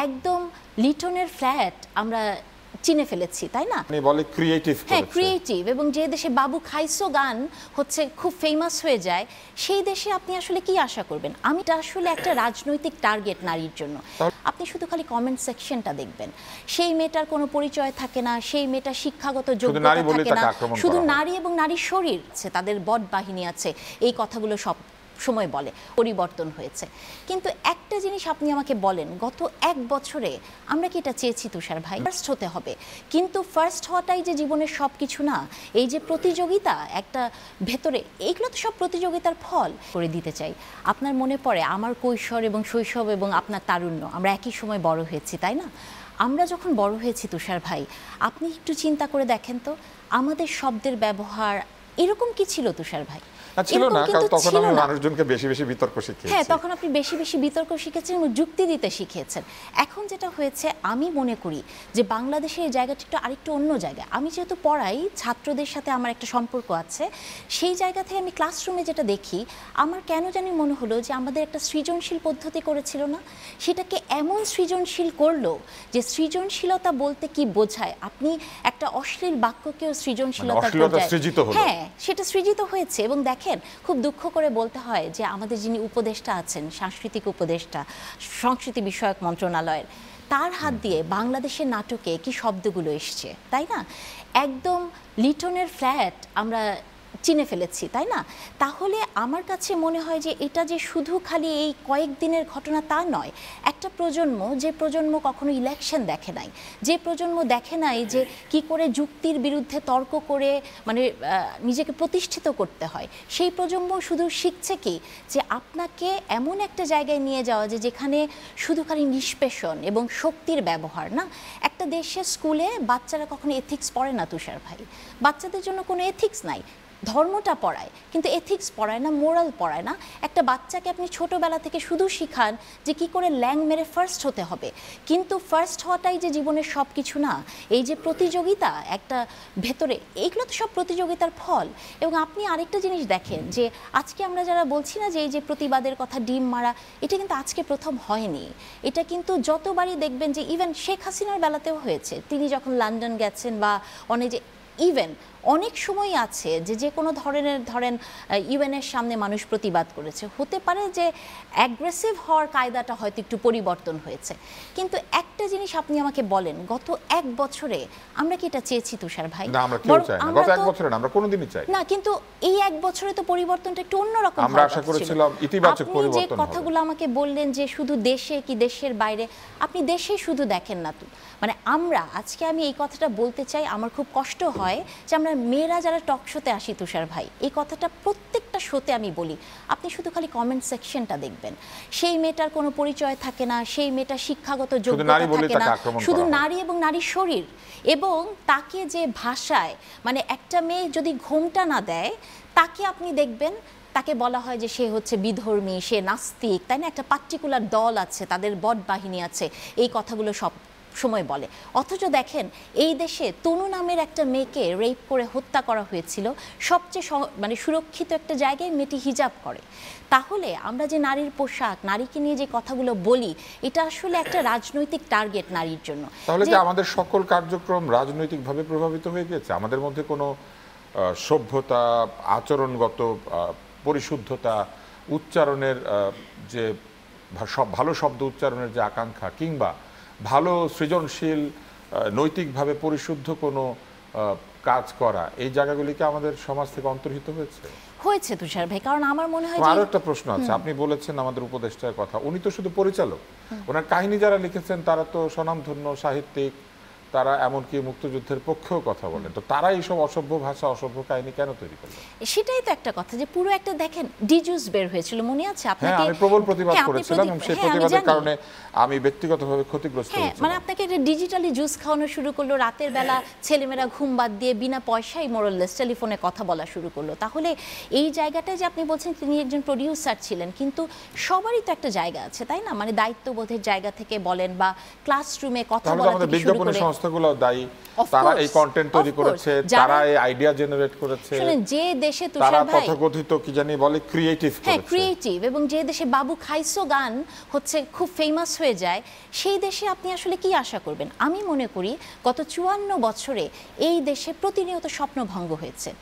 একদম লিটনের ফ্ল্যাট আমরা চিনে ফেলেছি, তাই না? মানে বলে ক্রিয়েটিভ, হ্যাঁ ক্রিয়েটিভ, এবং যে দেশে বাবু খাইসো গান হচ্ছে খুব ফেমাস হয়ে যায়, সেই দেশে আপনি আসলে কি আশা করবেন? আমি আসলে একটা রাজনৈতিক টার্গেট নারীর জন্য। আপনি শুধু খালি কমেন্ট সেকশনটা দেখবেন, সেই মেয়েটার কোনো পরিচয় থাকে না, সেই মেয়েটার শিক্ষাগত যোগ্যতা থাকে না, শুধু নারী এবং নারীর শরীর আছে, তাদের বট বাহিনী আছে, এই কথাগুলো সব সময় বলে পরিবর্তন হয়েছে। কিন্তু একটা জিনিস আপনি আমাকে বলেন, গত 1 বছরে আমরা কি এটা চেয়েছি তুষার ভাই? ফার্স্ট হতে হবে, কিন্তু ফার্স্ট হওয়াটাই যে জীবনের সব কিছু না। এই যে প্রতিযোগিতা একটা ভেতরে, এইগুলো তো সব প্রতিযোগিতার ফল করে দিতে চাই। আপনার মনে পড়ে আমার কৈশোর এবং শৈশব এবং আপনার তারুণ্য, আমরা একই সময় বড় হয়েছি, তাই না? আমরা যখন বড় হয়েছি তুষার ভাই, আপনি একটু চিন্তা করে দেখেন তো, আমাদের শব্দের ব্যবহার এরকম কি ছিল তুষার ভাই? ছিল না, কারণ তখন আমি মানুষজনকে বেশি বেশি বিতর্ক শিখিয়েছি। হ্যাঁ, তখন আপনি বেশি বেশি বিতর্ক শিখেছেন এবং যুক্তি দিতে শিখিয়েছেন। এখন যেটা হয়েছে, আমি মনে করি যে বাংলাদেশের এই জায়গাটা একটু আরেকটু অন্য জায়গায়। আমি যেহেতু পড়াই, ছাত্রদের সাথে আমার একটা সম্পর্ক আছে, সেই জায়গা থেকে আমি ক্লাসরুমে যেটা দেখি, আমার কেন জানি মনে হলো যে আমাদের একটা সৃজনশীল পদ্ধতি করেছিল না, সেটাকে এমন সৃজনশীল করলো যে সৃজনশীলতা বলতে কি বোঝায়, আপনি একটা অশ্লীল বাক্যকেও সৃজনশীলতা বোঝায়। হ্যাঁ, সেটা সৃজিত হয়েছে। এবং দেখেন, খুব দুঃখ করে বলতে হয় যে আমাদের যিনি উপদেষ্টা আছেন, সাংস্কৃতিক উপদেষ্টা, সংস্কৃতি বিষয়ক মন্ত্রণালয়ের, তার হাত দিয়ে বাংলাদেশের নাটকে কি শব্দগুলো এসছে, তাই না? একদম লিটনের ফ্ল্যাট আমরা চিনে ফেলেছি, তাই না? তাহলে আমার কাছে মনে হয় যে এটা যে শুধু খালি এই কয়েকদিনের ঘটনা তা নয়। একটা প্রজন্ম, যে প্রজন্ম কখনো ইলেকশন দেখে নাই, যে প্রজন্ম দেখে নাই যে কি করে যুক্তির বিরুদ্ধে তর্ক করে মানে নিজেকে প্রতিষ্ঠিত করতে হয়, সেই প্রজন্ম শুধু শিখছে কি যে আপনাকে এমন একটা জায়গায় নিয়ে যাওয়া যে যেখানে শুধু খালি নিষ্পেষণ এবং শক্তির ব্যবহার না। একটা দেশের স্কুলে বাচ্চারা কখনো এথিক্স পড়ে না তুষার ভাই, বাচ্চাদের জন্য কোনো এথিক্স নাই। ধর্মটা পড়ায় কিন্তু এথিক্স পড়ায় না, মোরাল পড়ায় না। একটা বাচ্চাকে আপনি ছোটোবেলা থেকে শুধু শিখান যে কি করে ল্যাং মেরে ফার্স্ট হতে হবে, কিন্তু ফার্স্ট হওয়াটাই যে জীবনের সব কিছু না। এই যে প্রতিযোগিতা একটা ভেতরে, এইগুলো তো সব প্রতিযোগিতার ফল। এবং আপনি আরেকটা জিনিস দেখেন যে আজকে আমরা যারা বলছি না যে এই যে প্রতিবাদের কথা, ডিম মারা, এটা কিন্তু আজকে প্রথম হয়নি। এটা কিন্তু যতবারই দেখবেন যে ইভেন শেখ হাসিনার বেলাতেও হয়েছে, তিনি যখন লন্ডন গেছেন বা অনেক যে ইভেন অনেক সময় আছে যে যে কোনো ধরেন ইউএনের সামনে মানুষ প্রতিবাদ করেছে, হতে পারে যে অ্যাগ্রেসিভ হওয়ার কায়দাটা হয়তো একটু পরিবর্তন হয়েছে। কিন্তু একটা জিনিস আপনি আমাকে বলেন, গত 1 বছরে আমরা কি এটা চেয়েছি তুষার ভাই? না, আমরা কেউ চাই না। গত 1 বছরে না, আমরা কোনোদিনই চাই না, কিন্তু এই 1 বছরে তো পরিবর্তনটা একটু অন্যরকম। আমরা আশা করেছিলাম ইতিবাচক পরিবর্তন হবে। যে কথাগুলো আমাকে বললেন যে শুধু দেশে কি দেশের বাইরে, আপনি দেশে শুধু দেখেন না তো, মানে আমরা আজকে, আমি এই কথাটা বলতে চাই, আমার খুব কষ্ট হয় যে আমরা মেয়েরা যারা টক শোতে আসি তুষার ভাই, এই কথাটা প্রত্যেকটা শোতে আমি বলি, আপনি শুধু খালি কমেন্ট সেকশনটা দেখবেন, সেই মেয়েটার কোনো পরিচয় থাকে না, সেই মেয়েটার শিক্ষাগত যোগ্যতা থাকে না, শুধু নারী এবং নারীর শরীর, এবং তাকে যে ভাষায়, মানে একটা মেয়ে যদি ঘোমটা না দেয়, তাকে আপনি দেখবেন তাকে বলা হয় যে সে হচ্ছে বিধর্মী, সে নাস্তিক, তাই না? একটা পার্টিকুলার দল আছে, তাদের বট বাহিনী আছে, এই কথাগুলো সব সময় বলে। অথচ দেখেন, এই দেশে তনু নামের একটা মেয়েকে রেপ করে হত্যা করা হয়েছিল, সবচেয়ে মানে সুরক্ষিত একটা জায়গায় মেয়েটি হিজাব করে। তাহলে আমরা যে নারীর পোশাক, নারীকে নিয়ে যে কথাগুলো বলি, এটা আসলে একটা রাজনৈতিক টার্গেট নারীর জন্য। তাহলে কি আমাদের সকল কার্যক্রম রাজনৈতিকভাবে প্রভাবিত হয়ে গেছে? আমাদের মধ্যে কোনো সভ্যতা, আচরণগত পরিশুদ্ধতা, উচ্চারণের যে ভালো শব্দ উচ্চারণের যে আকাঙ্ক্ষা, কিংবা ভালো সৃজনশীল নৈতিকভাবে পরিশুদ্ধ কোনো কাজ করা, এই জায়গাগুলিকে আমাদের সমাজ থেকে অন্তর্হিত হয়েছে তুষার ভাই। কারণ আমার মনে হয় আরো একটা প্রশ্ন আছে, আপনি বলেছেন আমাদের উপদেষ্টার কথা, উনি তো শুধু পরিচালক, ওনার কাহিনী যারা লিখেছেন তারা তো স্বনামধন্য সাহিত্যিক, তারা এমনকি মুক্তিযুদ্ধের পক্ষেও কথা বলেন, তো তারা এইসব অসভ্য ভাষা, অসভ্য কাহিনী কেন তৈরি করলেন? সেটাই তো একটা কথা, যে পুরো একটা দেখেন ডিজুস বের হয়েছিল, মনে আছে আপনাকে? আমি প্রবল প্রতিবাদ করেছিলাম এবং সেই প্রতিবাদের কারণে আমি ব্যক্তিগতভাবে ক্ষতিগ্রস্ত হয়েছি। মানে আপনাকে এটা ডিজিটালি জুস খাওয়ানো শুরু করলো, রাতের বেলা ছেলেমেয়েরা ঘুম বাদ দিয়ে বিনা পয়সায় মোরাললেস টেলিফোনে কথা বলা শুরু করলো। তাহলে এই জায়গাটায় যে আপনি বলছেন তিনি একজন প্রডিউসার ছিলেন, কিন্তু সবারই তো একটা জায়গা আছে, তাই না? মানে দায়িত্ববোধের জায়গা থেকে বলেন বা ক্লাসরুমে কথা বলা থেকে শুরু করে সংস্থাগুলো দায়ী, Of তারা course, এই কন্টেন্ট তৈরি of course. করেছে, যারা- তারা এই আইডিয়া জেনারেট করেছে, শুনেন, যে দেশে তারা তুষার ভাই, তথাকথিত কি জানি বলে ক্রিয়েটিভ হ্যাঁ করেছে। ক্রিয়েটিভ, এবং যে দেশে বাবু খাইসো গান হচ্ছে খুব ফেমাস হয়ে যায়, সেই দেশে আপনি আসলে কি আশা করবেন? আমি মনে করি গত ৫৪ বছরে এই দেশে প্রতিনিয়ত স্বপ্নভঙ্গ হয়েছে।